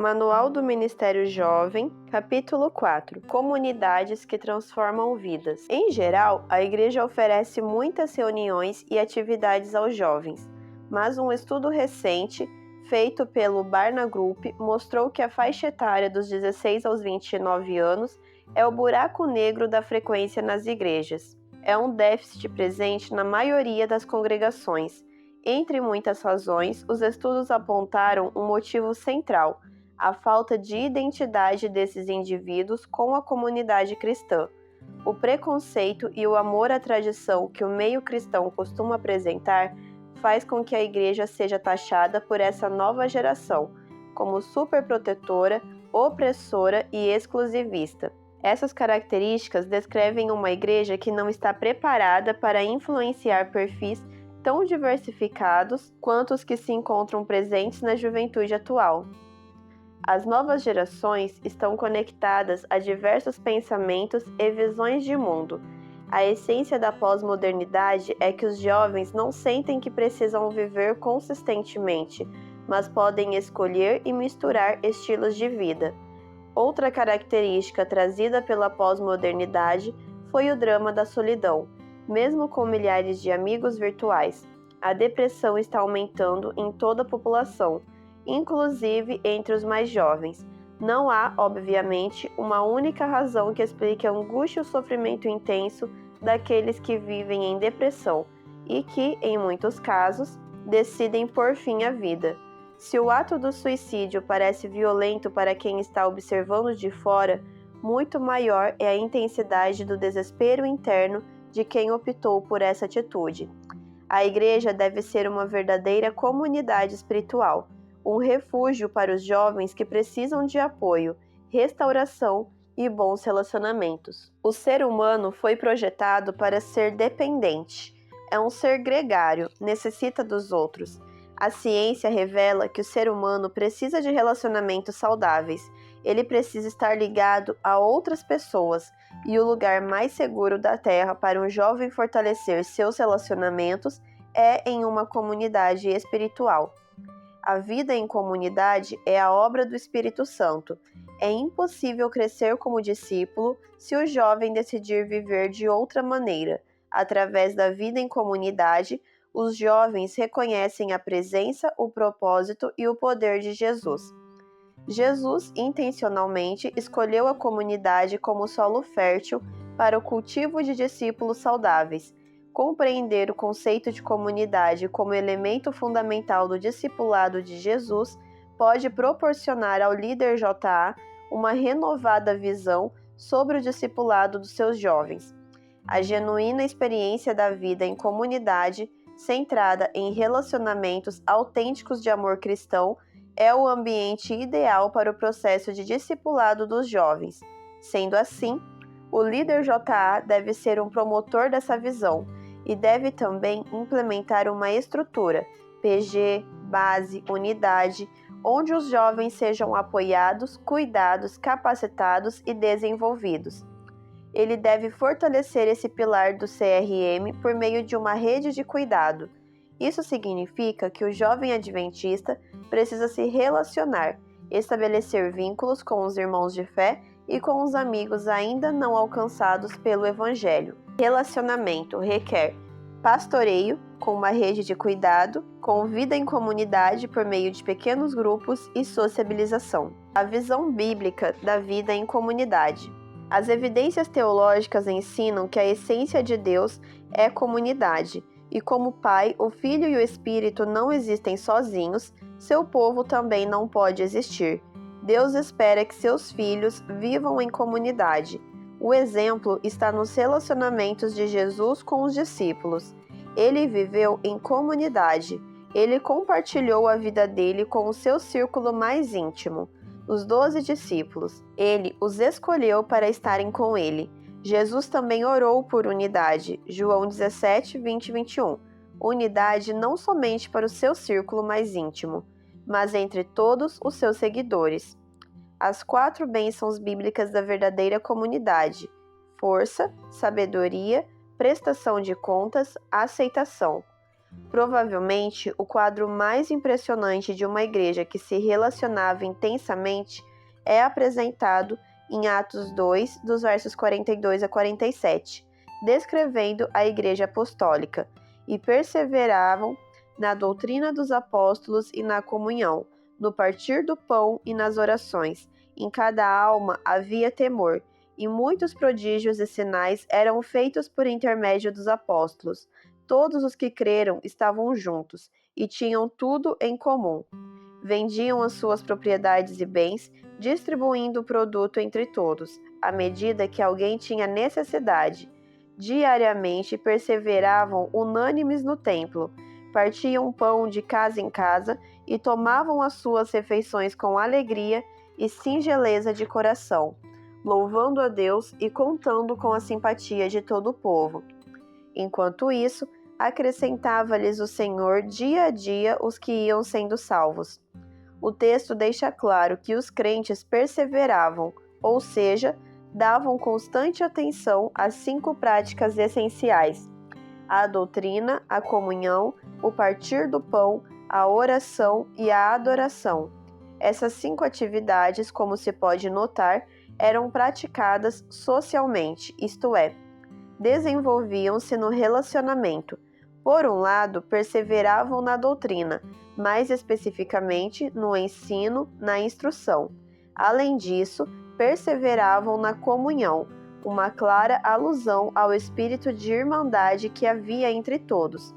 Manual do Ministério Jovem, capítulo 4. Comunidades que transformam vidas. Em geral, a igreja oferece muitas reuniões e atividades aos jovens, mas um estudo recente, feito pelo Barna Group, mostrou que a faixa etária dos 16 aos 29 anos é o buraco negro da frequência nas igrejas. É um déficit presente na maioria das congregações. Entre muitas razões, os estudos apontaram um motivo central: a falta de identidade desses indivíduos com a comunidade cristã. O preconceito e o amor à tradição que o meio cristão costuma apresentar faz com que a igreja seja taxada por essa nova geração como superprotetora, opressora e exclusivista. Essas características descrevem uma igreja que não está preparada para influenciar perfis tão diversificados quanto os que se encontram presentes na juventude atual. As novas gerações estão conectadas a diversos pensamentos e visões de mundo. A essência da pós-modernidade é que os jovens não sentem que precisam viver consistentemente, mas podem escolher e misturar estilos de vida. Outra característica trazida pela pós-modernidade foi o drama da solidão. Mesmo com milhares de amigos virtuais, a depressão está aumentando em toda a população, inclusive entre os mais jovens. Não há, obviamente, uma única razão que explique a angústia e o sofrimento intenso daqueles que vivem em depressão e que, em muitos casos, decidem pôr fim à vida. Se o ato do suicídio parece violento para quem está observando de fora, muito maior é a intensidade do desespero interno de quem optou por essa atitude. A igreja deve ser uma verdadeira comunidade espiritual, um refúgio para os jovens que precisam de apoio, restauração e bons relacionamentos. O ser humano foi projetado para ser dependente. É um ser gregário, necessita dos outros. A ciência revela que o ser humano precisa de relacionamentos saudáveis. Ele precisa estar ligado a outras pessoas, e o lugar mais seguro da Terra para um jovem fortalecer seus relacionamentos é em uma comunidade espiritual. A vida em comunidade é a obra do Espírito Santo. É impossível crescer como discípulo se o jovem decidir viver de outra maneira. Através da vida em comunidade, os jovens reconhecem a presença, o propósito e o poder de Jesus. Jesus intencionalmente escolheu a comunidade como solo fértil para o cultivo de discípulos saudáveis. Compreender o conceito de comunidade como elemento fundamental do discipulado de Jesus pode proporcionar ao líder JA uma renovada visão sobre o discipulado dos seus jovens. A genuína experiência da vida em comunidade, centrada em relacionamentos autênticos de amor cristão, é o ambiente ideal para o processo de discipulado dos jovens. Sendo assim, o líder JA deve ser um promotor dessa visão e deve também implementar uma estrutura, PG, base, unidade, onde os jovens sejam apoiados, cuidados, capacitados e desenvolvidos. Ele deve fortalecer esse pilar do CRM por meio de uma rede de cuidado. Isso significa que o jovem adventista precisa se relacionar, estabelecer vínculos com os irmãos de fé e com os amigos ainda não alcançados pelo Evangelho. Relacionamento requer pastoreio, com uma rede de cuidado, com vida em comunidade por meio de pequenos grupos e sociabilização. A visão bíblica da vida em comunidade. As evidências teológicas ensinam que a essência de Deus é comunidade, e como o Pai, o Filho e o Espírito não existem sozinhos, seu povo também não pode existir. Deus espera que seus filhos vivam em comunidade. O exemplo está nos relacionamentos de Jesus com os discípulos. Ele viveu em comunidade. Ele compartilhou a vida dele com o seu círculo mais íntimo, os 12 discípulos. Ele os escolheu para estarem com ele. Jesus também orou por unidade. João 17, 20 e 21. Unidade não somente para o seu círculo mais íntimo, mas entre todos os seus seguidores. As 4 bênçãos bíblicas da verdadeira comunidade: força, sabedoria, prestação de contas, aceitação. Provavelmente, o quadro mais impressionante de uma igreja que se relacionava intensamente é apresentado em Atos 2, dos versos 42 a 47, descrevendo a igreja apostólica, e perseveravam na doutrina dos apóstolos e na comunhão, no partir do pão e nas orações. Em cada alma havia temor, e muitos prodígios e sinais eram feitos por intermédio dos apóstolos. Todos os que creram estavam juntos e tinham tudo em comum. Vendiam as suas propriedades e bens, distribuindo o produto entre todos, à medida que alguém tinha necessidade. Diariamente perseveravam unânimes no templo, partiam pão de casa em casa e tomavam as suas refeições com alegria e singeleza de coração, louvando a Deus e contando com a simpatia de todo o povo. Enquanto isso, acrescentava-lhes o Senhor dia a dia os que iam sendo salvos. O texto deixa claro que os crentes perseveravam, ou seja, davam constante atenção às 5 práticas essenciais: a doutrina, a comunhão, o partir do pão, a oração e a adoração. Essas 5 atividades, como se pode notar, eram praticadas socialmente, isto é, desenvolviam-se no relacionamento. Por um lado, perseveravam na doutrina, mais especificamente no ensino, na instrução. Além disso, perseveravam na comunhão, uma clara alusão ao espírito de irmandade que havia entre todos.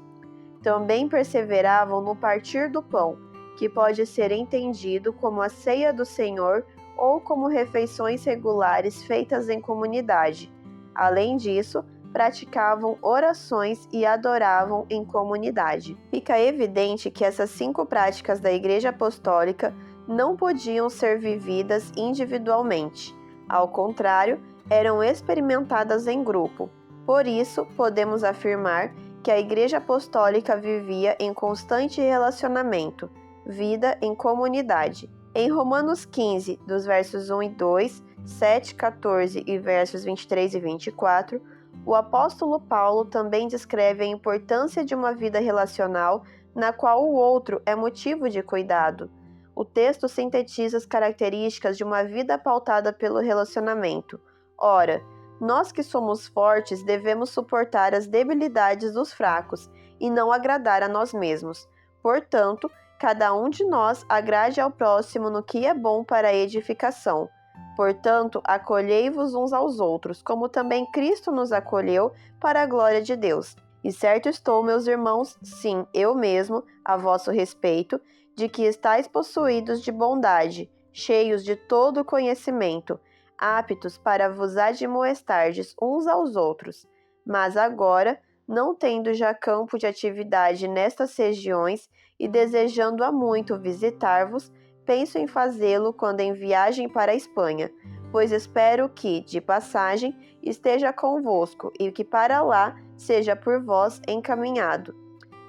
Também perseveravam no partir do pão, que pode ser entendido como a ceia do Senhor ou como refeições regulares feitas em comunidade. Além disso, praticavam orações e adoravam em comunidade. Fica evidente que essas 5 práticas da Igreja Apostólica não podiam ser vividas individualmente. Ao contrário, eram experimentadas em grupo. Por isso, podemos afirmar que a Igreja Apostólica vivia em constante relacionamento, vida em comunidade. Em Romanos 15, dos versos 1 e 2, 7, 14 e versos 23 e 24, o apóstolo Paulo também descreve a importância de uma vida relacional na qual o outro é motivo de cuidado. O texto sintetiza as características de uma vida pautada pelo relacionamento. Ora, nós que somos fortes devemos suportar as debilidades dos fracos e não agradar a nós mesmos. Portanto, cada um de nós agrade ao próximo no que é bom para a edificação. Portanto, acolhei-vos uns aos outros, como também Cristo nos acolheu para a glória de Deus. E certo estou, meus irmãos, sim, eu mesmo, a vosso respeito, de que estáis possuídos de bondade, cheios de todo conhecimento, aptos para vos admoestardes uns aos outros. Mas agora, não tendo já campo de atividade nestas regiões e desejando há muito visitar-vos, penso em fazê-lo quando em viagem para a Espanha, pois espero que, de passagem, esteja convosco e que para lá seja por vós encaminhado,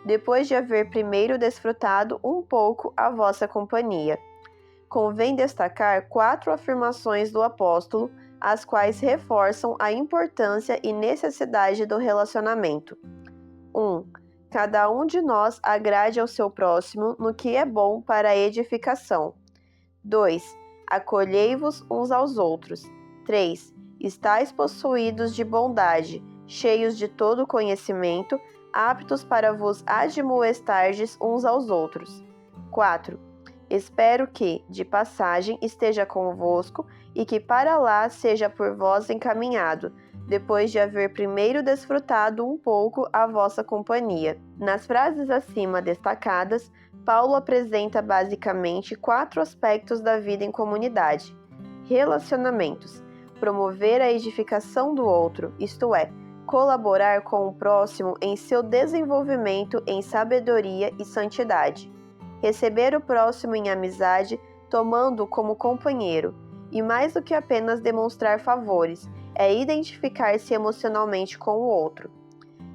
depois de haver primeiro desfrutado um pouco a vossa companhia. Convém destacar 4 afirmações do apóstolo, as quais reforçam a importância e necessidade do relacionamento. 1. Cada um de nós agrade ao seu próximo no que é bom para a edificação. 2. Acolhei-vos uns aos outros. 3. Estais possuídos de bondade, cheios de todo conhecimento, aptos para vos admoestardes uns aos outros. 4. Espero que, de passagem, esteja convosco e que para lá seja por vós encaminhado, depois de haver primeiro desfrutado um pouco a vossa companhia. Nas frases acima destacadas, Paulo apresenta basicamente 4 aspectos da vida em comunidade: relacionamentos, promover a edificação do outro, isto é, colaborar com o próximo em seu desenvolvimento em sabedoria e santidade, receber o próximo em amizade, tomando-o como companheiro, e mais do que apenas demonstrar favores, é identificar-se emocionalmente com o outro.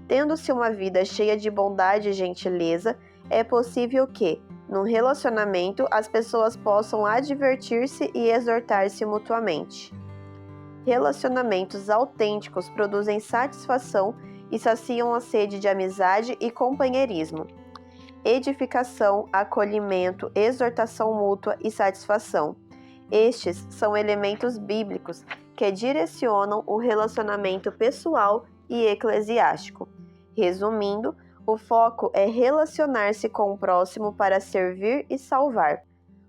Tendo-se uma vida cheia de bondade e gentileza, é possível que, num relacionamento, as pessoas possam advertir-se e exortar-se mutuamente. Relacionamentos autênticos produzem satisfação e saciam a sede de amizade e companheirismo. Edificação, acolhimento, exortação mútua e satisfação. Estes são elementos bíblicos que direcionam o relacionamento pessoal e eclesiástico. Resumindo, o foco é relacionar-se com o próximo para servir e salvar.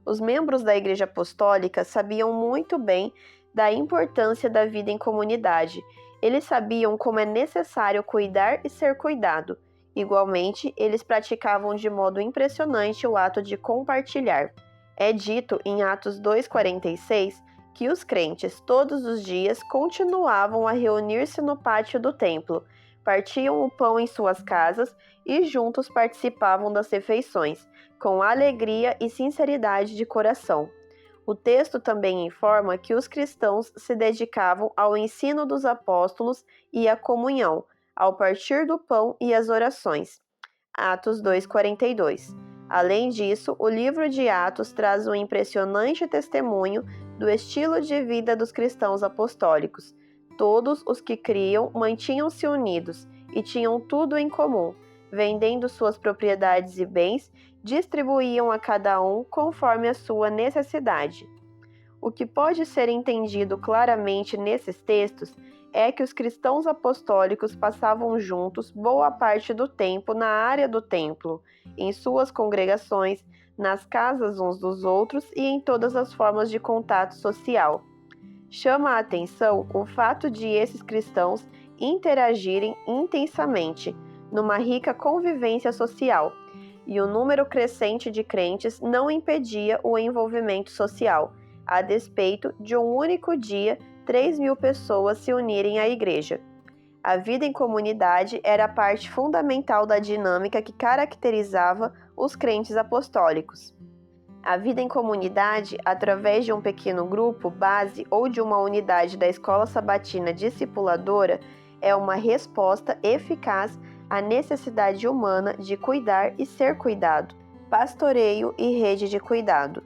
Os membros da Igreja Apostólica sabiam muito bem da importância da vida em comunidade. Eles sabiam como é necessário cuidar e ser cuidado. Igualmente, eles praticavam de modo impressionante o ato de compartilhar. É dito em Atos 2,46 que os crentes todos os dias continuavam a reunir-se no pátio do templo, partiam o pão em suas casas e juntos participavam das refeições, com alegria e sinceridade de coração. O texto também informa que os cristãos se dedicavam ao ensino dos apóstolos e à comunhão, ao partir do pão e às orações. Atos 2,42. Além disso, o livro de Atos traz um impressionante testemunho do estilo de vida dos cristãos apostólicos. Todos os que criam mantinham-se unidos e tinham tudo em comum. Vendendo suas propriedades e bens, distribuíam a cada um conforme a sua necessidade. O que pode ser entendido claramente nesses textos é que os cristãos apostólicos passavam juntos boa parte do tempo na área do templo, em suas congregações, nas casas uns dos outros e em todas as formas de contato social. Chama a atenção o fato de esses cristãos interagirem intensamente, numa rica convivência social, e o número crescente de crentes não impedia o envolvimento social, a despeito de um único dia 3.000 pessoas se unirem à igreja. A vida em comunidade era a parte fundamental da dinâmica que caracterizava os crentes apostólicos. A vida em comunidade, através de um pequeno grupo, base ou de uma unidade da escola sabatina discipuladora, é uma resposta eficaz à necessidade humana de cuidar e ser cuidado. Pastoreio e rede de cuidado.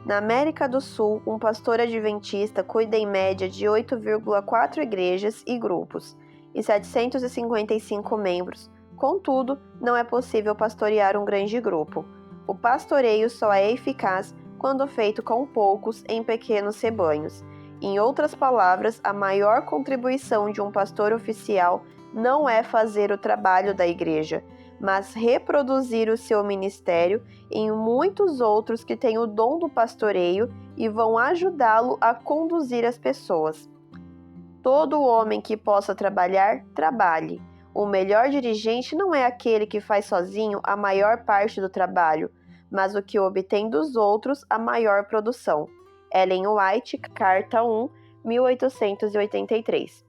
Na América do Sul, um pastor adventista cuida em média de 8,4 igrejas e grupos, e 755 membros. Contudo, não é possível pastorear um grande grupo. O pastoreio só é eficaz quando feito com poucos em pequenos rebanhos. Em outras palavras, a maior contribuição de um pastor oficial não é fazer o trabalho da igreja, mas reproduzir o seu ministério em muitos outros que têm o dom do pastoreio e vão ajudá-lo a conduzir as pessoas. Todo homem que possa trabalhar, trabalhe. O melhor dirigente não é aquele que faz sozinho a maior parte do trabalho, mas o que obtém dos outros a maior produção. Ellen White, Carta 1, 1883.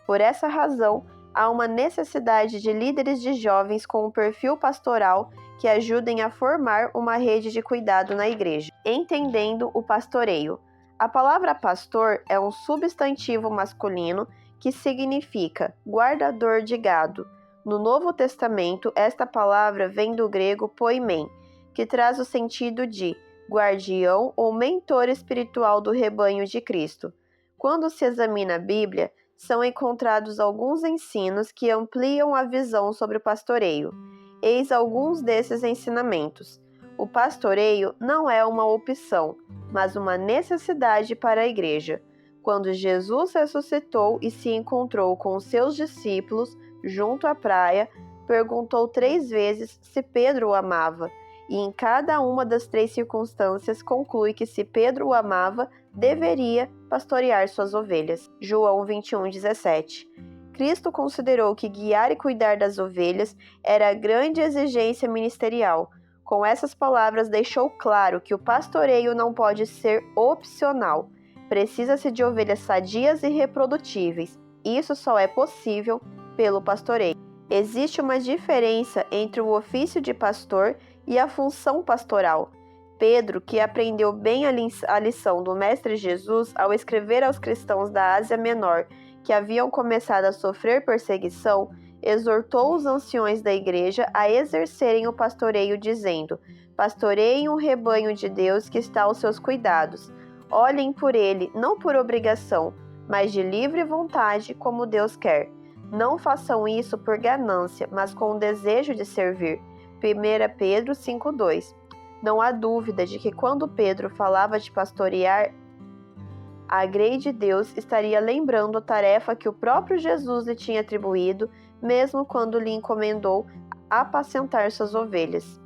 Por essa razão, há uma necessidade de líderes de jovens com um perfil pastoral que ajudem a formar uma rede de cuidado na igreja. Entendendo o pastoreio. A palavra pastor é um substantivo masculino que significa guardador de gado. No Novo Testamento, esta palavra vem do grego poimen, que traz o sentido de guardião ou mentor espiritual do rebanho de Cristo. Quando se examina a Bíblia, são encontrados alguns ensinos que ampliam a visão sobre o pastoreio. Eis alguns desses ensinamentos. O pastoreio não é uma opção, mas uma necessidade para a igreja. Quando Jesus ressuscitou e se encontrou com os seus discípulos junto à praia, perguntou 3 vezes se Pedro o amava, e em cada uma das 3 circunstâncias conclui que se Pedro o amava, deveria pastorear suas ovelhas. João 21:17. Cristo considerou que guiar e cuidar das ovelhas era a grande exigência ministerial. Com essas palavras, deixou claro que o pastoreio não pode ser opcional. Precisa-se de ovelhas sadias e reprodutíveis. Isso só é possível pelo pastoreio. Existe uma diferença entre o ofício de pastor e a função pastoral. Pedro, que aprendeu bem a lição do Mestre Jesus ao escrever aos cristãos da Ásia Menor, que haviam começado a sofrer perseguição, exortou os anciões da igreja a exercerem o pastoreio, dizendo: pastoreiem um rebanho de Deus que está aos seus cuidados. Olhem por ele, não por obrigação, mas de livre vontade, como Deus quer. Não façam isso por ganância, mas com o desejo de servir. 1 Pedro 5,2. Não há dúvida de que quando Pedro falava de pastorear, a grei de Deus estaria lembrando a tarefa que o próprio Jesus lhe tinha atribuído, mesmo quando lhe encomendou apacentar suas ovelhas.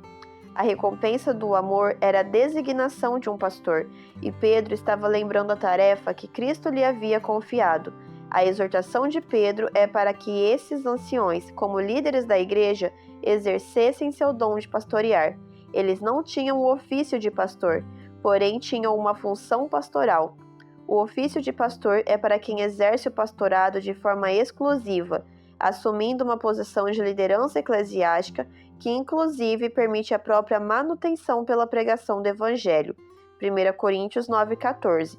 A recompensa do amor era a designação de um pastor, e Pedro estava lembrando a tarefa que Cristo lhe havia confiado. A exortação de Pedro é para que esses anciões, como líderes da igreja, exercessem seu dom de pastorear. Eles não tinham o ofício de pastor, porém tinham uma função pastoral. O ofício de pastor é para quem exerce o pastorado de forma exclusiva, assumindo uma posição de liderança eclesiástica que inclusive permite a própria manutenção pela pregação do Evangelho. 1 Coríntios 9,14.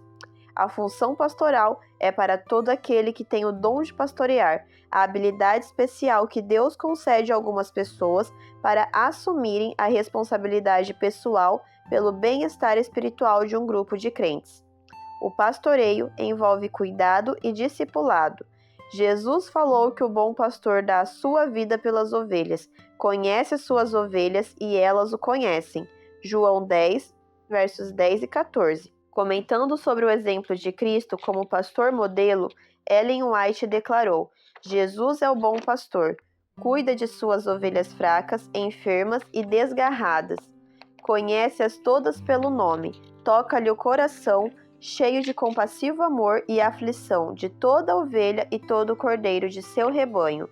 A função pastoral é para todo aquele que tem o dom de pastorear, a habilidade especial que Deus concede a algumas pessoas para assumirem a responsabilidade pessoal pelo bem-estar espiritual de um grupo de crentes. O pastoreio envolve cuidado e discipulado. Jesus falou que o bom pastor dá a sua vida pelas ovelhas, conhece suas ovelhas e elas o conhecem. João 10, versos 10 e 14. Comentando sobre o exemplo de Cristo como pastor modelo, Ellen White declarou: Jesus é o bom pastor, cuida de suas ovelhas fracas, enfermas e desgarradas. Conhece-as todas pelo nome, toca-lhe o coração, cheio de compassivo amor e aflição de toda ovelha e todo cordeiro de seu rebanho.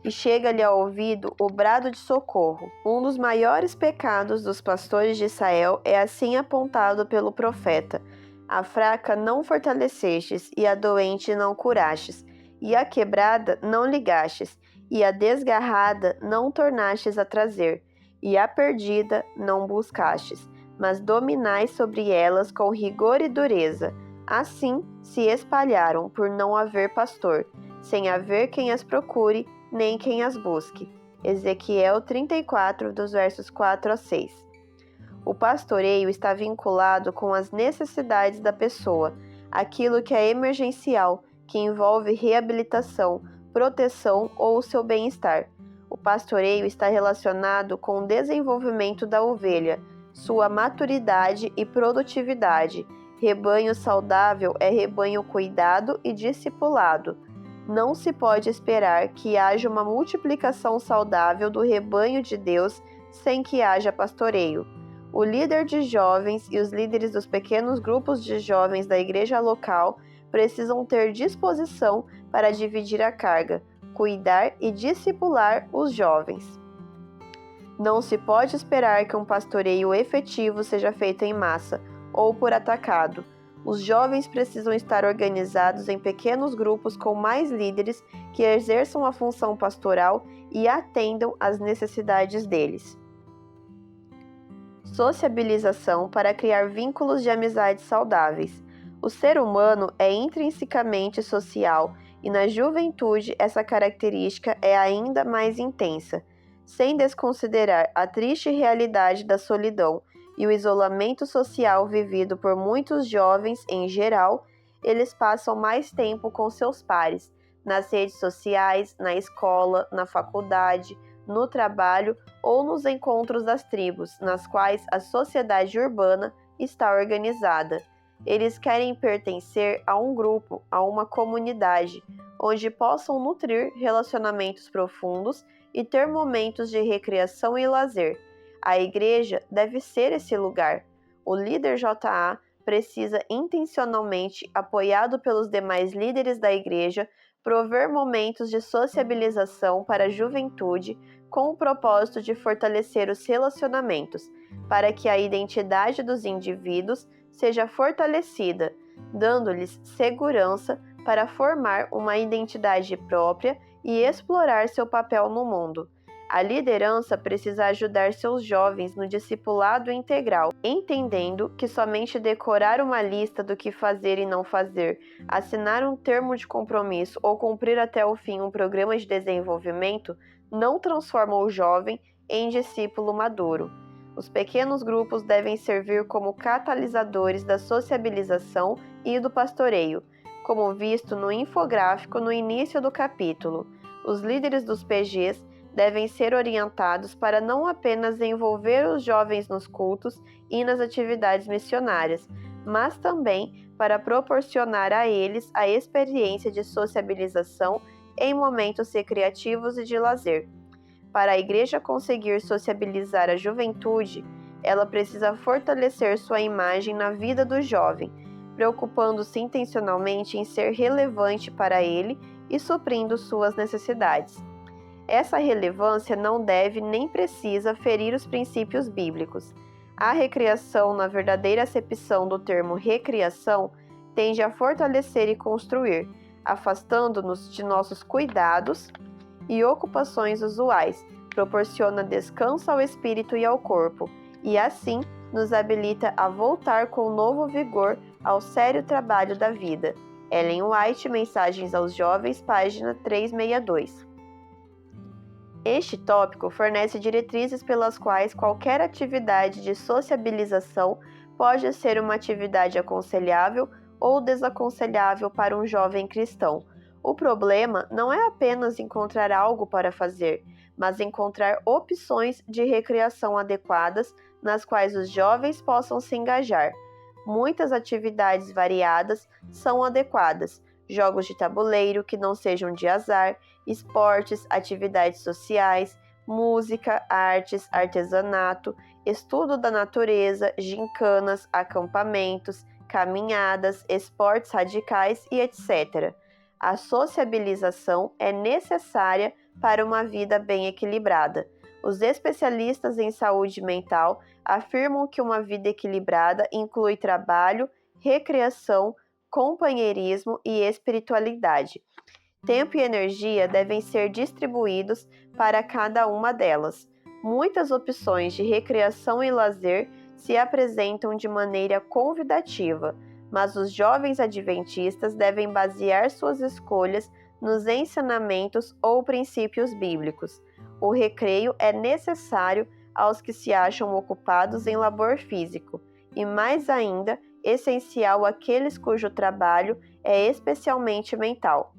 E chega-lhe ao ouvido o brado de socorro. Um dos maiores pecados dos pastores de Israel é assim apontado pelo profeta: a fraca não fortalecestes, e a doente não curastes, e a quebrada não ligastes, e a desgarrada não tornastes a trazer, e a perdida não buscastes, mas dominais sobre elas com rigor e dureza. Assim se espalharam por não haver pastor, sem haver quem as procure, nem quem as busque. Ezequiel 34, dos versos 4 a 6. O pastoreio está vinculado com as necessidades da pessoa, aquilo que é emergencial, que envolve reabilitação, proteção ou o seu bem-estar. O pastoreio está relacionado com o desenvolvimento da ovelha, sua maturidade e produtividade. Rebanho saudável é rebanho cuidado e discipulado. Não se pode esperar que haja uma multiplicação saudável do rebanho de Deus sem que haja pastoreio. O líder de jovens e os líderes dos pequenos grupos de jovens da igreja local precisam ter disposição para dividir a carga, cuidar e discipular os jovens. Não se pode esperar que um pastoreio efetivo seja feito em massa ou por atacado. Os jovens precisam estar organizados em pequenos grupos com mais líderes que exerçam a função pastoral e atendam às necessidades deles. Sociabilização para criar vínculos de amizade saudáveis. O ser humano é intrinsecamente social e na juventude essa característica é ainda mais intensa. Sem desconsiderar a triste realidade da solidão e o isolamento social vivido por muitos jovens em geral, eles passam mais tempo com seus pares, nas redes sociais, na escola, na faculdade, no trabalho ou nos encontros das tribos, nas quais a sociedade urbana está organizada. Eles querem pertencer a um grupo, a uma comunidade, onde possam nutrir relacionamentos profundos e ter momentos de recreação e lazer. A igreja deve ser esse lugar. O líder JA precisa intencionalmente, apoiado pelos demais líderes da igreja, prover momentos de sociabilização para a juventude com o propósito de fortalecer os relacionamentos, para que a identidade dos indivíduos seja fortalecida, dando-lhes segurança para formar uma identidade própria e explorar seu papel no mundo. A liderança precisa ajudar seus jovens no discipulado integral, entendendo que somente decorar uma lista do que fazer e não fazer, assinar um termo de compromisso ou cumprir até o fim um programa de desenvolvimento não transforma o jovem em discípulo maduro. Os pequenos grupos devem servir como catalisadores da sociabilização e do pastoreio, como visto no infográfico no início do capítulo. os líderes dos PGs devem ser orientados para não apenas envolver os jovens nos cultos e nas atividades missionárias, mas também para proporcionar a eles a experiência de sociabilização em momentos recreativos e de lazer. Para a igreja conseguir sociabilizar a juventude, ela precisa fortalecer sua imagem na vida do jovem, preocupando-se intencionalmente em ser relevante para ele e suprindo suas necessidades. Essa relevância não deve nem precisa ferir os princípios bíblicos. A recreação, na verdadeira acepção do termo recriação, tende a fortalecer e construir, afastando-nos de nossos cuidados e ocupações usuais, proporciona descanso ao espírito e ao corpo, e assim nos habilita a voltar com novo vigor ao sério trabalho da vida. Ellen White, Mensagens aos Jovens, página 362. Este tópico fornece diretrizes pelas quais qualquer atividade de sociabilização pode ser uma atividade aconselhável ou desaconselhável para um jovem cristão. O problema não é apenas encontrar algo para fazer, mas encontrar opções de recreação adequadas nas quais os jovens possam se engajar. Muitas atividades variadas são adequadas: jogos de tabuleiro que não sejam de azar, esportes, atividades sociais, música, artes, artesanato, estudo da natureza, gincanas, acampamentos, caminhadas, esportes radicais e etc. A sociabilização é necessária para uma vida bem equilibrada. Os especialistas em saúde mental afirmam que uma vida equilibrada inclui trabalho, recreação, companheirismo e espiritualidade. Tempo e energia devem ser distribuídos para cada uma delas. Muitas opções de recreação e lazer se apresentam de maneira convidativa, mas os jovens adventistas devem basear suas escolhas nos ensinamentos ou princípios bíblicos. O recreio é necessário aos que se acham ocupados em labor físico, e mais ainda, essencial àqueles cujo trabalho é especialmente mental.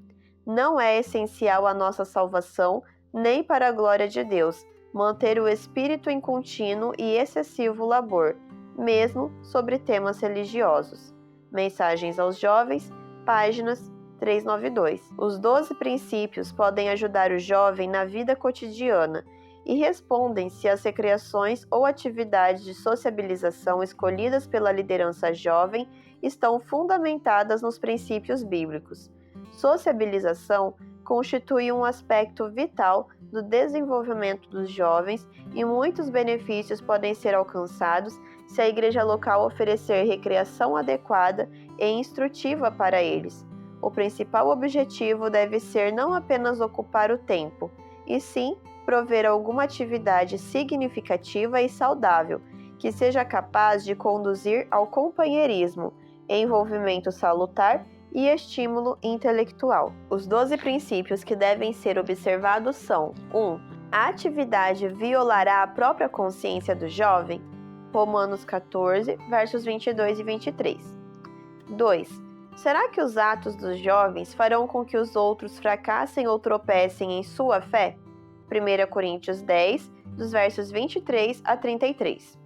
Não é essencial à nossa salvação, nem para a glória de Deus, manter o espírito em contínuo e excessivo labor, mesmo sobre temas religiosos. Mensagens aos Jovens, páginas 392. Os 12 princípios podem ajudar o jovem na vida cotidiana e respondem se as recreações ou atividades de sociabilização escolhidas pela liderança jovem estão fundamentadas nos princípios bíblicos. Sociabilização constitui um aspecto vital do desenvolvimento dos jovens e muitos benefícios podem ser alcançados se a igreja local oferecer recreação adequada e instrutiva para eles. O principal objetivo deve ser não apenas ocupar o tempo, e sim prover alguma atividade significativa e saudável, que seja capaz de conduzir ao companheirismo, envolvimento salutar e estímulo intelectual. Os 12 princípios que devem ser observados são: 1. A atividade violará a própria consciência do jovem? Romanos 14, versos 22 e 23. 2. Será que os atos dos jovens farão com que os outros fracassem ou tropecem em sua fé? 1 Coríntios 10, dos versos 23 a 33.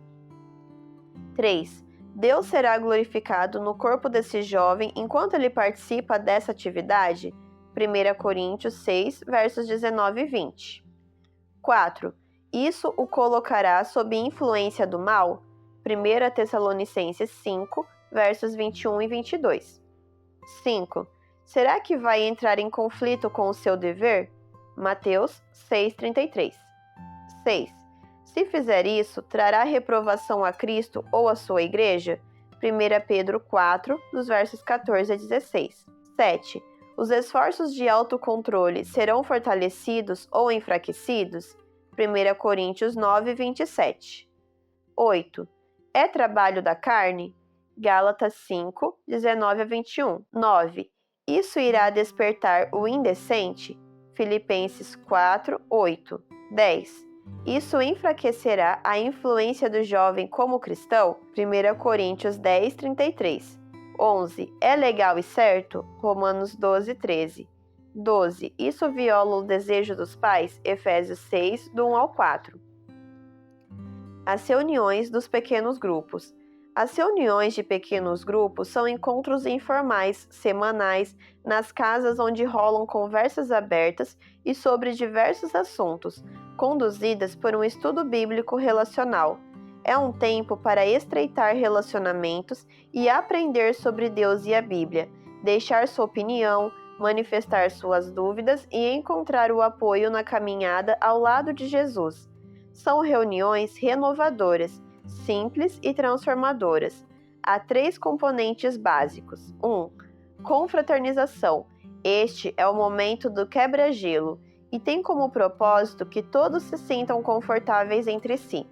3. Deus será glorificado no corpo desse jovem enquanto ele participa dessa atividade? 1 Coríntios 6, versos 19 e 20. 4. Isso o colocará sob influência do mal? 1 Tessalonicenses 5, versos 21 e 22. 5. Será que vai entrar em conflito com o seu dever? Mateus 6,33. 6. Se fizer isso, trará reprovação a Cristo ou a sua igreja? 1 Pedro 4, dos versos 14 a 16. 7. Os esforços de autocontrole serão fortalecidos ou enfraquecidos? 1 Coríntios 9, 27. 8. É trabalho da carne? Gálatas 5, 19 a 21. 9. Isso irá despertar o indecente? Filipenses 4, 8. 10. Isso enfraquecerá a influência do jovem como cristão? 1 Coríntios 10, 33. 11. É legal e certo? Romanos 12, 13. 12. Isso viola o desejo dos pais? Efésios 6, do 1 ao 4. As reuniões dos pequenos grupos. As reuniões de pequenos grupos são encontros informais, semanais, nas casas onde rolam conversas abertas e sobre diversos assuntos, conduzidas por um estudo bíblico relacional. É um tempo para estreitar relacionamentos e aprender sobre Deus e a Bíblia, deixar sua opinião, manifestar suas dúvidas e encontrar o apoio na caminhada ao lado de Jesus. São reuniões renovadoras, simples e transformadoras. Há 3 componentes básicos. 1. Confraternização. Este é o momento do quebra-gelo e tem como propósito que todos se sintam confortáveis entre si.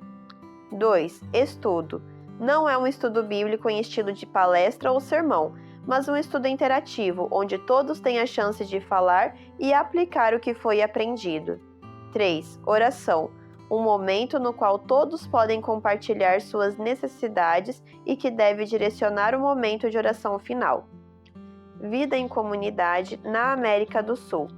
2. Estudo. Não é um estudo bíblico em estilo de palestra ou sermão, mas um estudo interativo, onde todos têm a chance de falar e aplicar o que foi aprendido. 3. Oração. Um momento no qual todos podem compartilhar suas necessidades e que deve direcionar o momento de oração final. Vida em comunidade na América do Sul.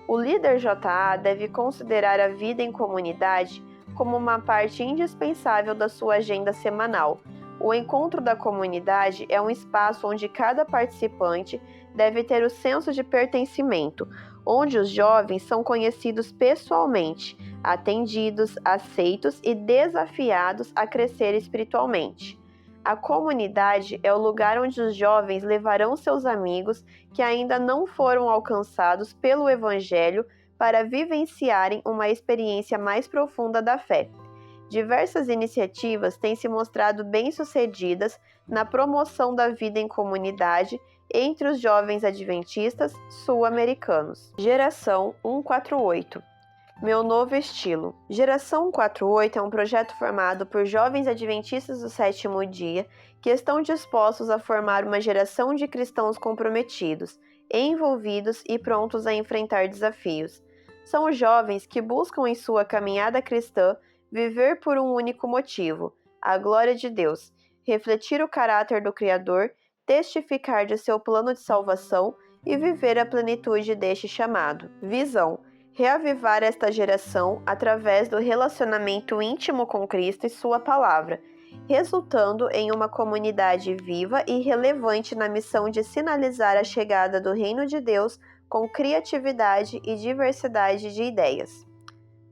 O líder JA deve considerar a vida em comunidade como uma parte indispensável da sua agenda semanal. O encontro da comunidade é um espaço onde cada participante deve ter o senso de pertencimento, onde os jovens são conhecidos pessoalmente, atendidos, aceitos e desafiados a crescer espiritualmente. A comunidade é o lugar onde os jovens levarão seus amigos que ainda não foram alcançados pelo Evangelho para vivenciarem uma experiência mais profunda da fé. Diversas iniciativas têm se mostrado bem-sucedidas na promoção da vida em comunidade entre os jovens adventistas sul-americanos. Geração 148. Meu novo estilo. Geração 148 é um projeto formado por jovens adventistas do sétimo dia que estão dispostos a formar uma geração de cristãos comprometidos, envolvidos e prontos a enfrentar desafios. São jovens que buscam em sua caminhada cristã viver por um único motivo, a glória de Deus, refletir o caráter do Criador, testificar de seu plano de salvação e viver a plenitude deste chamado. Visão. Reavivar esta geração através do relacionamento íntimo com Cristo e sua palavra, resultando em uma comunidade viva e relevante na missão de sinalizar a chegada do reino de Deus com criatividade e diversidade de ideias.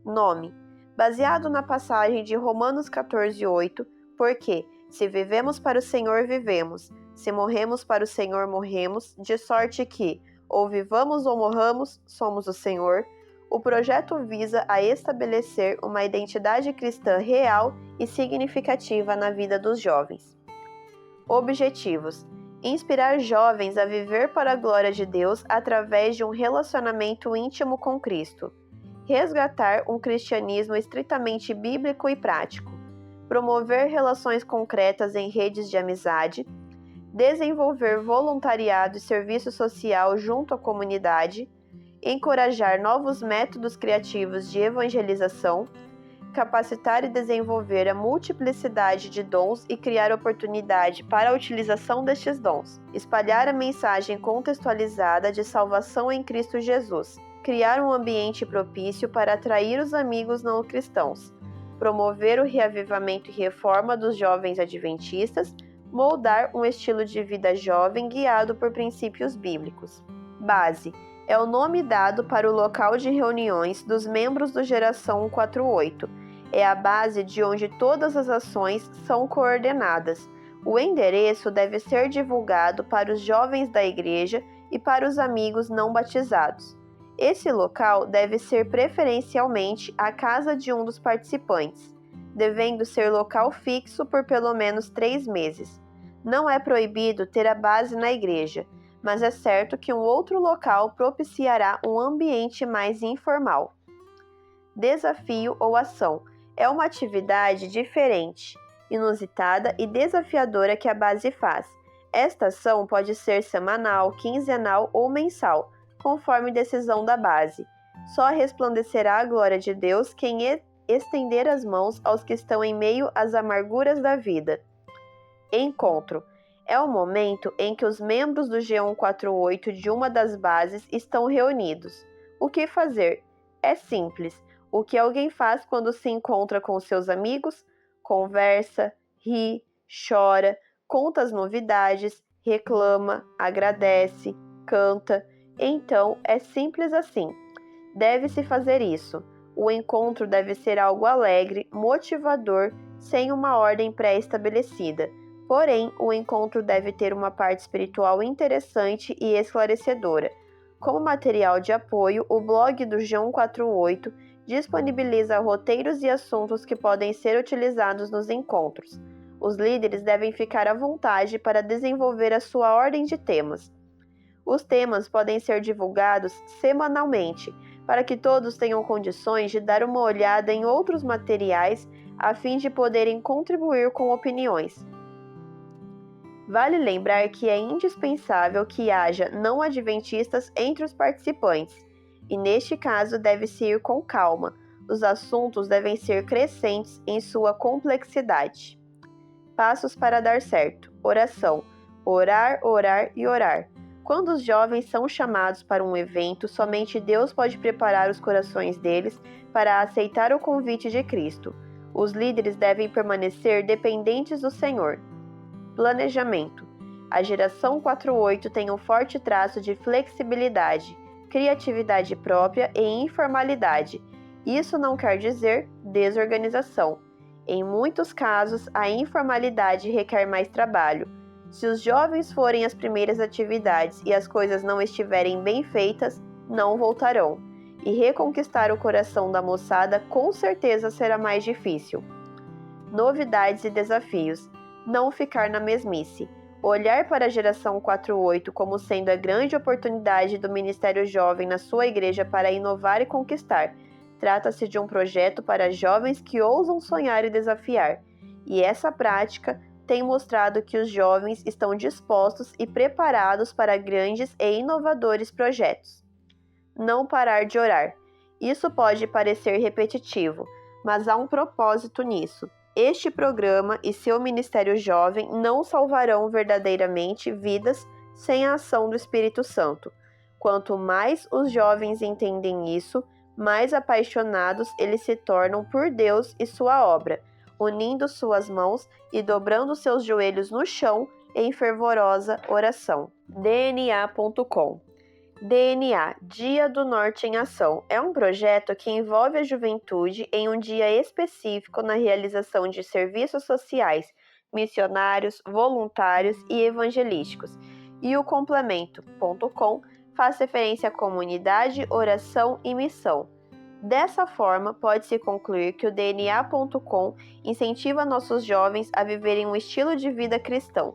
Nome. Baseado na passagem de Romanos 14:8, porque, se vivemos para o Senhor, vivemos, se morremos para o Senhor, morremos, de sorte que, ou vivamos ou morramos, somos o Senhor. O projeto visa a estabelecer uma identidade cristã real e significativa na vida dos jovens. Objetivos: inspirar jovens a viver para a glória de Deus através de um relacionamento íntimo com Cristo. Resgatar um cristianismo estritamente bíblico e prático. Promover relações concretas em redes de amizade. Desenvolver voluntariado e serviço social junto à comunidade. Encorajar novos métodos criativos de evangelização, capacitar e desenvolver a multiplicidade de dons e criar oportunidade para a utilização destes dons, espalhar a mensagem contextualizada de salvação em Cristo Jesus, criar um ambiente propício para atrair os amigos não cristãos, promover o reavivamento e reforma dos jovens adventistas, moldar um estilo de vida jovem guiado por princípios bíblicos. Base é o nome dado para o local de reuniões dos membros do Geração 148. É a base de onde todas as ações são coordenadas. O endereço deve ser divulgado para os jovens da igreja e para os amigos não batizados. Esse local deve ser preferencialmente a casa de um dos participantes, devendo ser local fixo por pelo menos 3 meses. Não é proibido ter a base na igreja, mas é certo que um outro local propiciará um ambiente mais informal. Desafio ou ação é uma atividade diferente, inusitada e desafiadora que a base faz. Esta ação pode ser semanal, quinzenal ou mensal, conforme decisão da base. Só resplandecerá a glória de Deus quem estender as mãos aos que estão em meio às amarguras da vida. Encontro É o momento em que os membros do G148 de uma das bases estão reunidos. O que fazer? É simples. O que alguém faz quando se encontra com seus amigos? Conversa, ri, chora, conta as novidades, reclama, agradece, canta. Então, é simples assim. Deve-se fazer isso. O encontro deve ser algo alegre, motivador, sem uma ordem pré-estabelecida. Porém, o encontro deve ter uma parte espiritual interessante e esclarecedora. Como material de apoio, o blog do G148 disponibiliza roteiros e assuntos que podem ser utilizados nos encontros. Os líderes devem ficar à vontade para desenvolver a sua ordem de temas. Os temas podem ser divulgados semanalmente, para que todos tenham condições de dar uma olhada em outros materiais a fim de poderem contribuir com opiniões. Vale lembrar que é indispensável que haja não adventistas entre os participantes, e neste caso deve-se ir com calma. Os assuntos devem ser crescentes em sua complexidade. Passos para dar certo. Oração. Orar, orar e orar. Quando os jovens são chamados para um evento, somente Deus pode preparar os corações deles para aceitar o convite de Cristo. Os líderes devem permanecer dependentes do Senhor. Planejamento. A geração 48 tem um forte traço de flexibilidade, criatividade própria e informalidade. Isso não quer dizer desorganização. Em muitos casos, a informalidade requer mais trabalho. Se os jovens forem às primeiras atividades e as coisas não estiverem bem feitas, não voltarão. E reconquistar o coração da moçada com certeza será mais difícil. Novidades e desafios. Não ficar na mesmice. Olhar para a geração 48 como sendo a grande oportunidade do Ministério Jovem na sua igreja para inovar e conquistar. Trata-se de um projeto para jovens que ousam sonhar e desafiar. E essa prática tem mostrado que os jovens estão dispostos e preparados para grandes e inovadores projetos. Não parar de orar. Isso pode parecer repetitivo, mas há um propósito nisso. Este programa e seu ministério jovem não salvarão verdadeiramente vidas sem a ação do Espírito Santo. Quanto mais os jovens entendem isso, mais apaixonados eles se tornam por Deus e sua obra, unindo suas mãos e dobrando seus joelhos no chão em fervorosa oração. DNA.com. DNA, Dia do Norte em Ação, é um projeto que envolve a juventude em um dia específico na realização de serviços sociais, missionários, voluntários e evangelísticos. E o complemento.com faz referência à comunidade, oração e missão. Dessa forma, pode-se concluir que o DNA.com incentiva nossos jovens a viverem um estilo de vida cristão.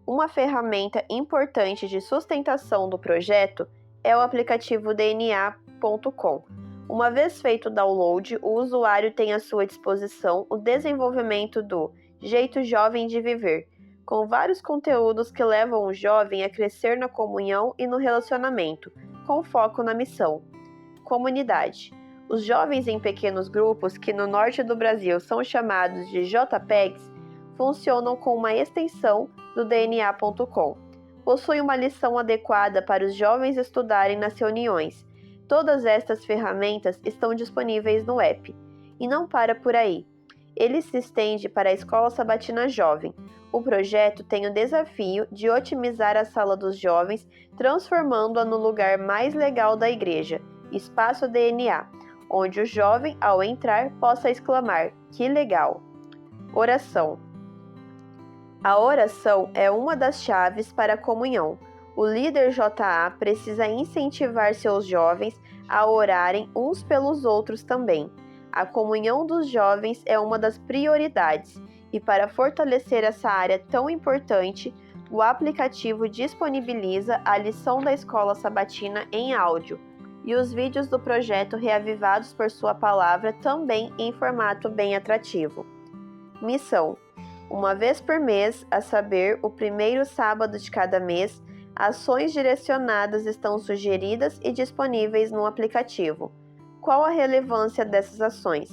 Uma ferramenta importante de sustentação do projeto é o aplicativo DNA.com. Uma vez feito o download, o usuário tem à sua disposição o desenvolvimento do Jeito Jovem de Viver, com vários conteúdos que levam o jovem a crescer na comunhão e no relacionamento, com foco na missão. Comunidade. Os jovens em pequenos grupos, que no norte do Brasil são chamados de JPEGs, funcionam com uma extensão do DNA.com. Possui uma lição adequada para os jovens estudarem nas reuniões. Todas estas ferramentas estão disponíveis no app. E não para por aí. Ele se estende para a Escola Sabatina Jovem. O projeto tem o desafio de otimizar a sala dos jovens, transformando-a no lugar mais legal da igreja, Espaço DNA, onde o jovem, ao entrar, possa exclamar: "Que legal!" Oração. A oração é uma das chaves para a comunhão. O líder JA precisa incentivar seus jovens a orarem uns pelos outros também. A comunhão dos jovens é uma das prioridades, e para fortalecer essa área tão importante, o aplicativo disponibiliza a lição da Escola Sabatina em áudio e os vídeos do projeto reavivados por sua palavra também em formato bem atrativo. Missão. Uma vez por mês, a saber, o primeiro sábado de cada mês, ações direcionadas estão sugeridas e disponíveis no aplicativo. Qual a relevância dessas ações?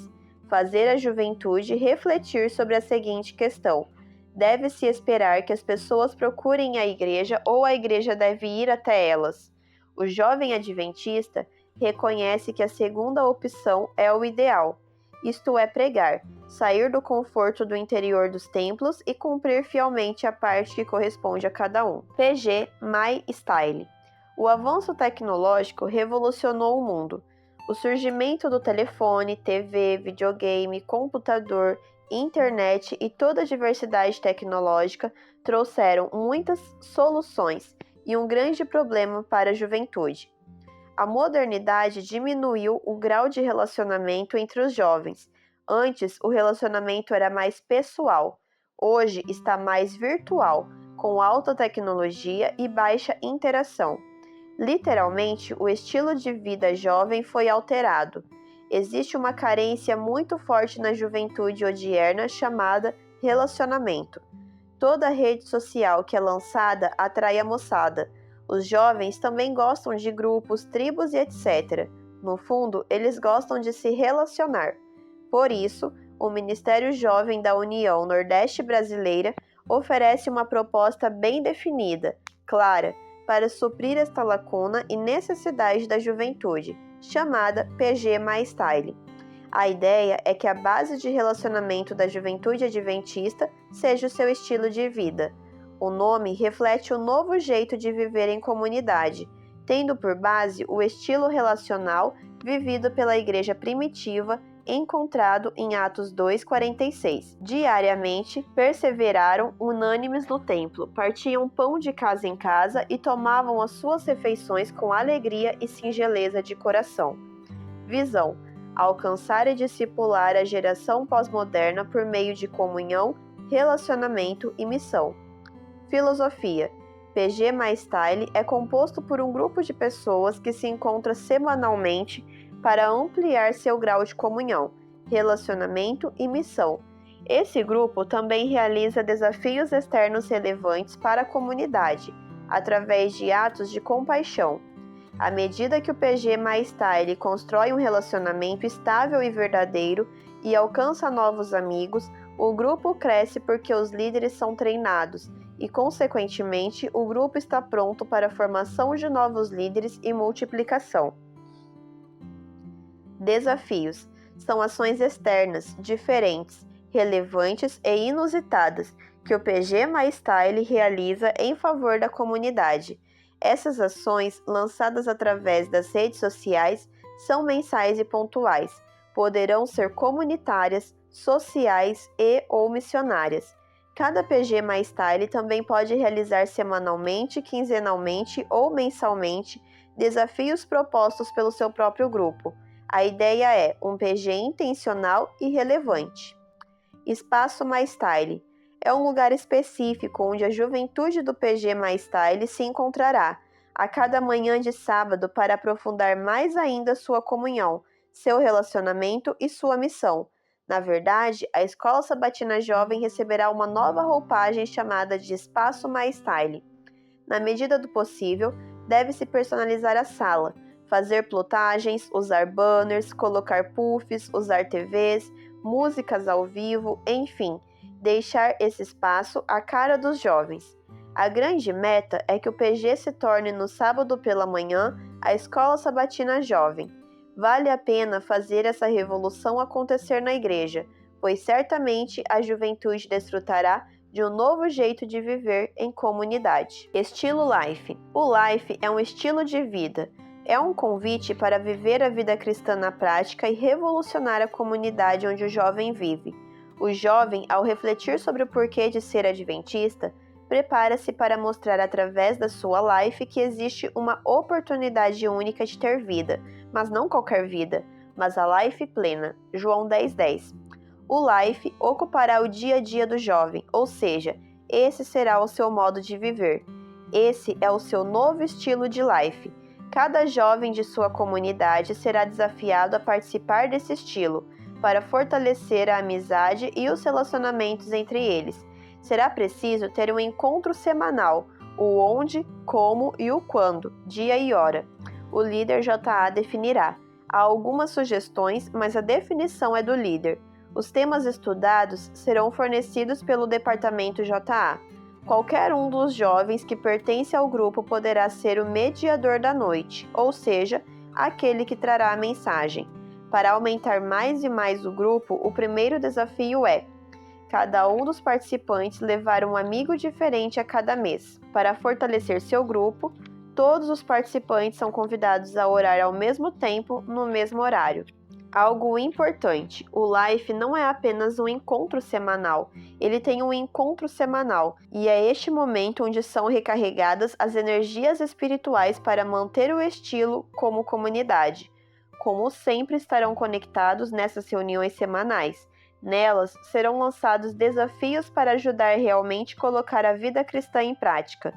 Fazer a juventude refletir sobre a seguinte questão: Deve-se esperar que as pessoas procurem a igreja ou a igreja deve ir até elas. O jovem adventista reconhece que a segunda opção é o ideal, isto é, pregar, sair do conforto do interior dos templos e cumprir fielmente a parte que corresponde a cada um. PG My Style. O avanço tecnológico revolucionou o mundo. O surgimento do telefone, TV, videogame, computador, internet e toda a diversidade tecnológica trouxeram muitas soluções e um grande problema para a juventude. A modernidade diminuiu o grau de relacionamento entre os jovens. Antes, o relacionamento era mais pessoal. Hoje está mais virtual, com alta tecnologia e baixa interação. Literalmente, o estilo de vida jovem foi alterado. Existe uma carência muito forte na juventude odierna chamada relacionamento. Toda rede social que é lançada atrai a moçada. Os jovens também gostam de grupos, tribos e etc. No fundo, eles gostam de se relacionar. Por isso, o Ministério Jovem da União Nordeste Brasileira oferece uma proposta bem definida, clara, para suprir esta lacuna e necessidade da juventude, chamada PG Mais Style. A ideia é que a base de relacionamento da juventude adventista seja o seu estilo de vida. O nome reflete o novo jeito de viver em comunidade, tendo por base o estilo relacional vivido pela igreja primitiva, encontrado em Atos 2:46. Diariamente, perseveraram unânimes no templo, partiam pão de casa em casa e tomavam as suas refeições com alegria e singeleza de coração. Visão: alcançar e discipular a geração pós-moderna por meio de comunhão, relacionamento e missão. Filosofia: PG Mais Style é composto por um grupo de pessoas que se encontra semanalmente para ampliar seu grau de comunhão, relacionamento e missão. Esse grupo também realiza desafios externos relevantes para a comunidade, através de atos de compaixão. À medida que o PG Mais Style constrói um relacionamento estável e verdadeiro e alcança novos amigos, o grupo cresce porque os líderes são treinados e, consequentemente, o grupo está pronto para a formação de novos líderes e multiplicação. Desafios: são ações externas, diferentes, relevantes e inusitadas que o PG Mais Style realiza em favor da comunidade. Essas ações, lançadas através das redes sociais, são mensais e pontuais. Poderão ser comunitárias, sociais e/ou missionárias. Cada PG Mais Style também pode realizar semanalmente, quinzenalmente ou mensalmente desafios propostos pelo seu próprio grupo. A ideia é um PG intencional e relevante. Espaço Mais Style é um lugar específico onde a juventude do PG Mais Style se encontrará a cada manhã de sábado para aprofundar mais ainda sua comunhão, seu relacionamento e sua missão. Na verdade, a Escola Sabatina Jovem receberá uma nova roupagem chamada de Espaço Mais Style. Na medida do possível, deve-se personalizar a sala, fazer plotagens, usar banners, colocar puffs, usar TVs, músicas ao vivo, enfim, deixar esse espaço à cara dos jovens. A grande meta é que o PG se torne no sábado pela manhã a Escola Sabatina Jovem. Vale a pena fazer essa revolução acontecer na igreja, pois certamente a juventude desfrutará de um novo jeito de viver em comunidade. Estilo Life. O Life é um estilo de vida. É um convite para viver a vida cristã na prática e revolucionar a comunidade onde o jovem vive. O jovem, ao refletir sobre o porquê de ser adventista, prepara-se para mostrar através da sua life que existe uma oportunidade única de ter vida, mas não qualquer vida, mas a life plena. João 10:10. O life ocupará o dia a dia do jovem, ou seja, esse será o seu modo de viver. Esse é o seu novo estilo de life. Cada jovem de sua comunidade será desafiado a participar desse estilo, para fortalecer a amizade e os relacionamentos entre eles. Será preciso ter um encontro semanal, o onde, como e o quando, dia e hora. O líder JA definirá. Há algumas sugestões, mas a definição é do líder. Os temas estudados serão fornecidos pelo Departamento JA. Qualquer um dos jovens que pertence ao grupo poderá ser o mediador da noite, ou seja, aquele que trará a mensagem. Para aumentar mais e mais o grupo, o primeiro desafio é cada um dos participantes levar um amigo diferente a cada mês. Para fortalecer seu grupo, todos os participantes são convidados a orar ao mesmo tempo, no mesmo horário. Algo importante, o Life não é apenas um encontro semanal, ele tem um encontro semanal, e é este momento onde são recarregadas as energias espirituais para manter o estilo como comunidade. Como sempre estarão conectados nessas reuniões semanais. Nelas serão lançados desafios para ajudar realmente a colocar a vida cristã em prática.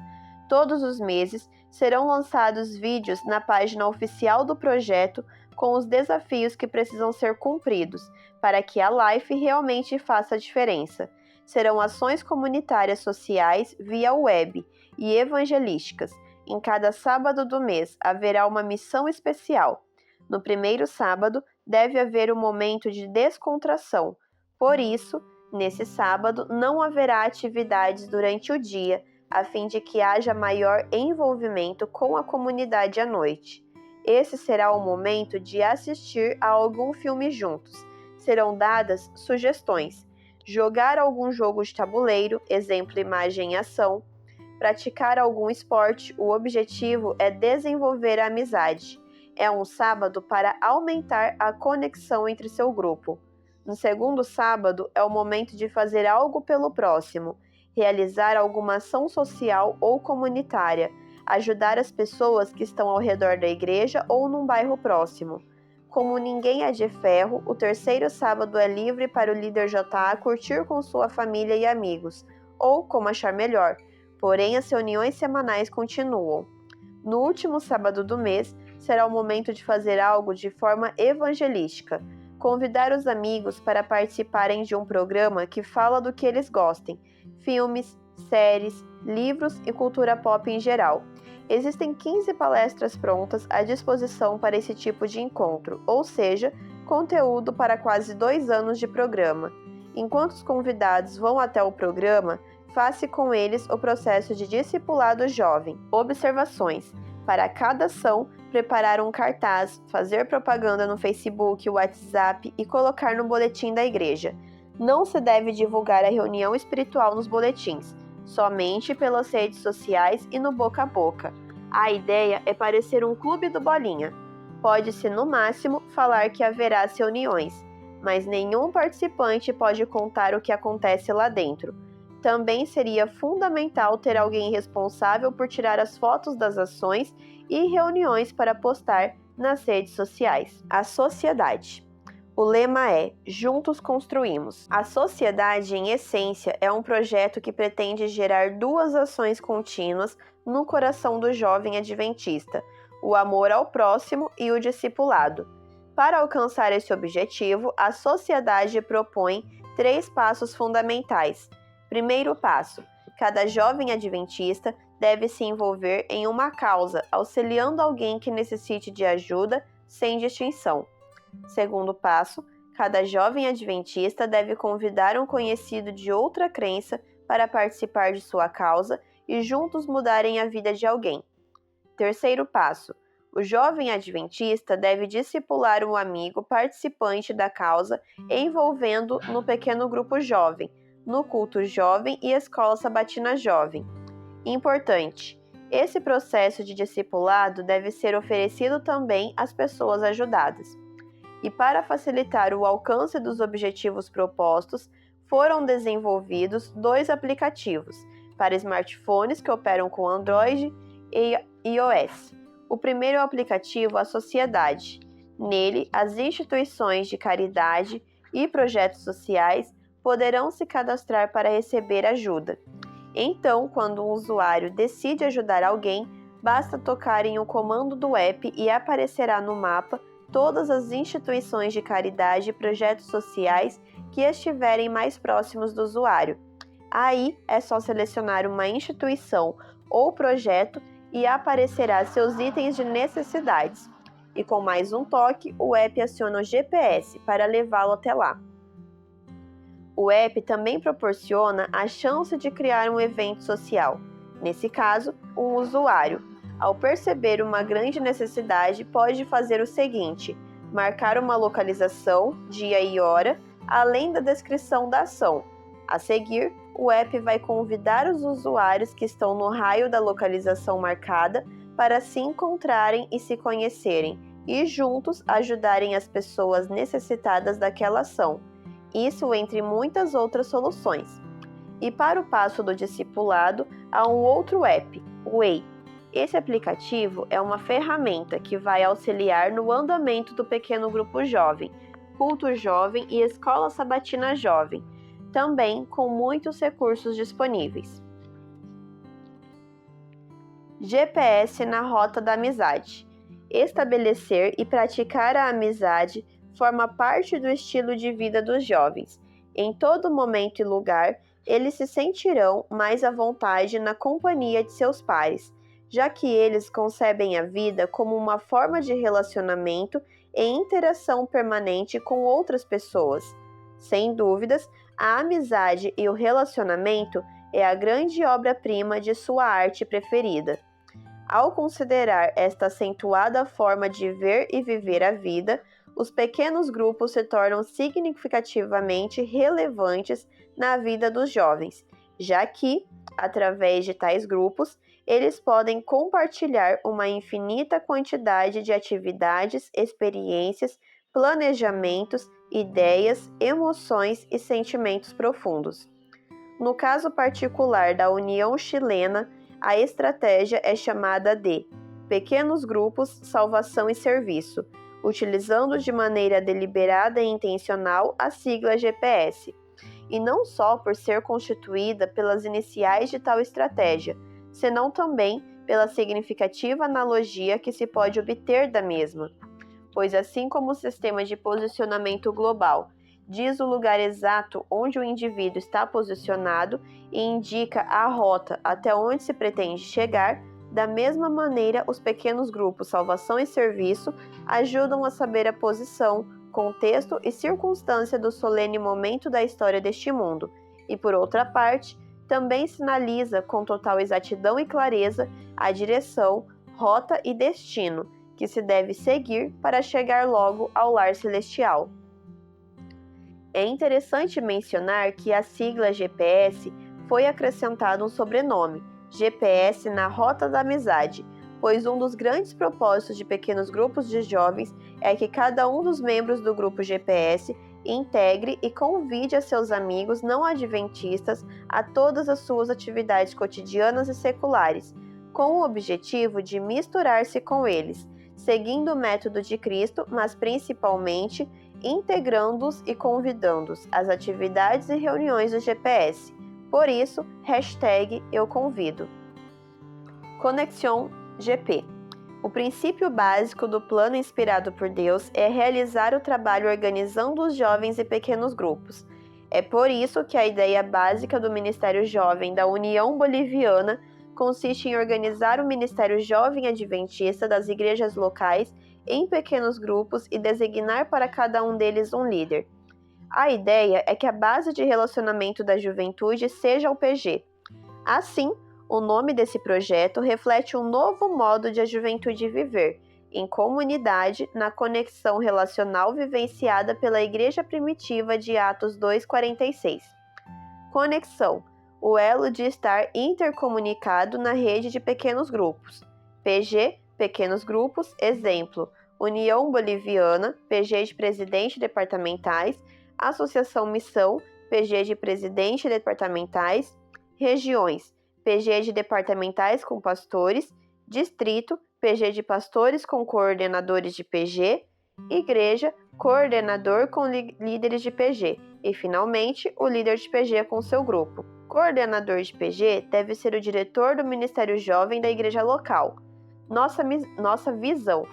Todos os meses serão lançados vídeos na página oficial do projeto com os desafios que precisam ser cumpridos para que a Life realmente faça a diferença. Serão ações comunitárias sociais via web e evangelísticas. Em cada sábado do mês haverá uma missão especial. No primeiro sábado deve haver um momento de descontração. Por isso, nesse sábado não haverá atividades durante o dia, a fim de que haja maior envolvimento com a comunidade à noite. Esse será o momento de assistir a algum filme juntos. Serão dadas sugestões. Jogar algum jogo de tabuleiro, exemplo imagem e ação. Praticar algum esporte, o objetivo é desenvolver a amizade. É um sábado para aumentar a conexão entre seu grupo. No segundo sábado é o momento de fazer algo pelo próximo, realizar alguma ação social ou comunitária, ajudar as pessoas que estão ao redor da igreja ou num bairro próximo. Como ninguém é de ferro, o terceiro sábado é livre para o líder JA curtir com sua família e amigos, ou como achar melhor, porém as reuniões semanais continuam. No último sábado do mês, será o momento de fazer algo de forma evangelística, convidar os amigos para participarem de um programa que fala do que eles gostem, filmes, séries, livros e cultura pop em geral. Existem 15 palestras prontas à disposição para esse tipo de encontro, ou seja, conteúdo para quase 2 anos de programa. Enquanto os convidados vão até o programa, faça com eles o processo de discipulado jovem. Observações. Para cada ação, preparar um cartaz, fazer propaganda no Facebook, WhatsApp e colocar no boletim da igreja. Não se deve divulgar a reunião espiritual nos boletins, somente pelas redes sociais e no boca a boca. A ideia é parecer um clube do Bolinha. Pode-se, no máximo, falar que haverá reuniões, mas nenhum participante pode contar o que acontece lá dentro. Também seria fundamental ter alguém responsável por tirar as fotos das ações e reuniões para postar nas redes sociais. A sociedade. O lema é Juntos Construímos. A sociedade, em essência, é um projeto que pretende gerar 2 ações contínuas no coração do jovem adventista: o amor ao próximo e o discipulado. Para alcançar esse objetivo, a sociedade propõe 3 passos fundamentais. Primeiro passo: cada jovem adventista deve se envolver em uma causa, auxiliando alguém que necessite de ajuda, sem distinção. Segundo passo: cada jovem adventista deve convidar um conhecido de outra crença para participar de sua causa e juntos mudarem a vida de alguém. Terceiro passo: o jovem adventista deve discipular um amigo participante da causa, envolvendo no pequeno grupo jovem, no culto jovem e escola sabatina jovem. Importante: esse processo de discipulado deve ser oferecido também às pessoas ajudadas. E para facilitar o alcance dos objetivos propostos, foram desenvolvidos 2 aplicativos para smartphones que operam com Android e iOS. O primeiro é o aplicativo A Sociedade. Nele, as instituições de caridade e projetos sociais poderão se cadastrar para receber ajuda. Então, quando um usuário decide ajudar alguém, basta tocar em um comando do app e aparecerá no mapa todas as instituições de caridade e projetos sociais que estiverem mais próximos do usuário. Aí é só selecionar uma instituição ou projeto e aparecerá seus itens de necessidades. E com mais um toque, o app aciona o GPS para levá-lo até lá. O app também proporciona a chance de criar um evento social. Nesse caso, um usuário, ao perceber uma grande necessidade, pode fazer o seguinte: marcar uma localização, dia e hora, além da descrição da ação. A seguir, o app vai convidar os usuários que estão no raio da localização marcada para se encontrarem e se conhecerem, e juntos ajudarem as pessoas necessitadas daquela ação. Isso entre muitas outras soluções. E para o passo do discipulado, há um outro app, o Way. Esse aplicativo é uma ferramenta que vai auxiliar no andamento do pequeno grupo jovem, culto jovem e escola sabatina jovem, também com muitos recursos disponíveis. GPS na rota da amizade. Estabelecer e praticar a amizade forma parte do estilo de vida dos jovens. Em todo momento e lugar, eles se sentirão mais à vontade na companhia de seus pares, já que eles concebem a vida como uma forma de relacionamento e interação permanente com outras pessoas. Sem dúvidas, a amizade e o relacionamento é a grande obra-prima de sua arte preferida. Ao considerar esta acentuada forma de ver e viver a vida, os pequenos grupos se tornam significativamente relevantes na vida dos jovens, já que, através de tais grupos, eles podem compartilhar uma infinita quantidade de atividades, experiências, planejamentos, ideias, emoções e sentimentos profundos. No caso particular da União Chilena, a estratégia é chamada de Pequenos Grupos, Salvação e Serviço, utilizando de maneira deliberada e intencional a sigla GPS, e não só por ser constituída pelas iniciais de tal estratégia, senão também pela significativa analogia que se pode obter da mesma. Pois assim como o sistema de posicionamento global diz o lugar exato onde o indivíduo está posicionado e indica a rota até onde se pretende chegar, da mesma maneira, os pequenos grupos Salvação e Serviço ajudam a saber a posição, contexto e circunstância do solene momento da história deste mundo, e por outra parte, também sinaliza com total exatidão e clareza a direção, rota e destino que se deve seguir para chegar logo ao lar celestial. É interessante mencionar que à sigla GPS foi acrescentado um sobrenome, GPS na Rota da Amizade, pois um dos grandes propósitos de pequenos grupos de jovens é que cada um dos membros do grupo GPS integre e convide a seus amigos não adventistas a todas as suas atividades cotidianas e seculares, com o objetivo de misturar-se com eles, seguindo o método de Cristo, mas principalmente integrando-os e convidando-os às atividades e reuniões do GPS. Por isso, #eu convido. Conexão GP. O princípio básico do plano inspirado por Deus é realizar o trabalho organizando os jovens em pequenos grupos. É por isso que a ideia básica do Ministério Jovem da União Boliviana consiste em organizar o Ministério Jovem Adventista das igrejas locais em pequenos grupos e designar para cada um deles um líder. A ideia é que a base de relacionamento da juventude seja o PG. Assim, o nome desse projeto reflete um novo modo de a juventude viver, em comunidade, na conexão relacional vivenciada pela Igreja Primitiva de Atos 2,46. Conexão, o elo de estar intercomunicado na rede de pequenos grupos. PG, pequenos grupos, exemplo, União Boliviana, PG de presidente departamentais, Associação Missão, PG de presidente departamentais, regiões, PG de departamentais com pastores, distrito, PG de pastores com coordenadores de PG, igreja, coordenador com líderes de PG e, finalmente, o líder de PG com seu grupo. Coordenador de PG deve ser o diretor do Ministério Jovem da igreja local. Nossa visão: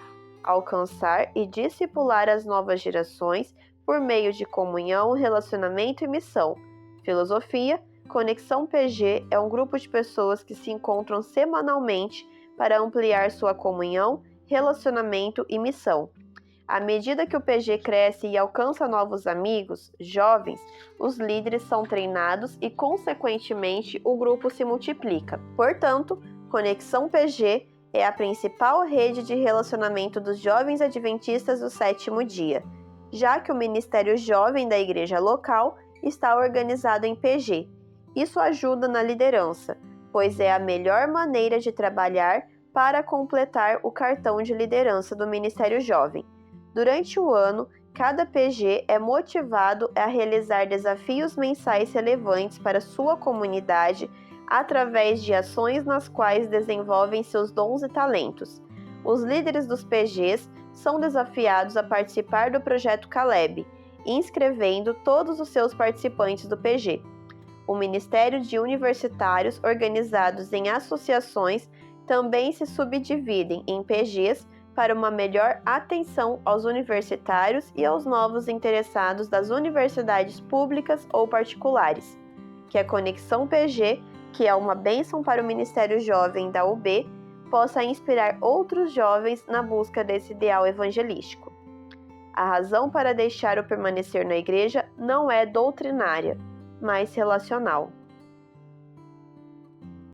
alcançar e discipular as novas gerações por meio de comunhão, relacionamento e missão. Filosofia: Conexão PG é um grupo de pessoas que se encontram semanalmente para ampliar sua comunhão, relacionamento e missão. À medida que o PG cresce e alcança novos amigos, jovens, os líderes são treinados e, consequentemente, o grupo se multiplica. Portanto, Conexão PG é a principal rede de relacionamento dos jovens adventistas do sétimo dia, já que o Ministério Jovem da igreja local está organizado em PG. Isso ajuda na liderança, pois é a melhor maneira de trabalhar para completar o cartão de liderança do Ministério Jovem. Durante o ano, cada PG é motivado a realizar desafios mensais relevantes para sua comunidade através de ações nas quais desenvolvem seus dons e talentos. Os líderes dos PGs são desafiados a participar do projeto Caleb, inscrevendo todos os seus participantes do PG. O Ministério de Universitários organizados em associações também se subdividem em PGs para uma melhor atenção aos universitários e aos novos interessados das universidades públicas ou particulares. Que a Conexão PG, que é uma bênção para o Ministério Jovem da UB, possa inspirar outros jovens na busca desse ideal evangelístico. A razão para deixar ou permanecer na igreja não é doutrinária, mas relacional.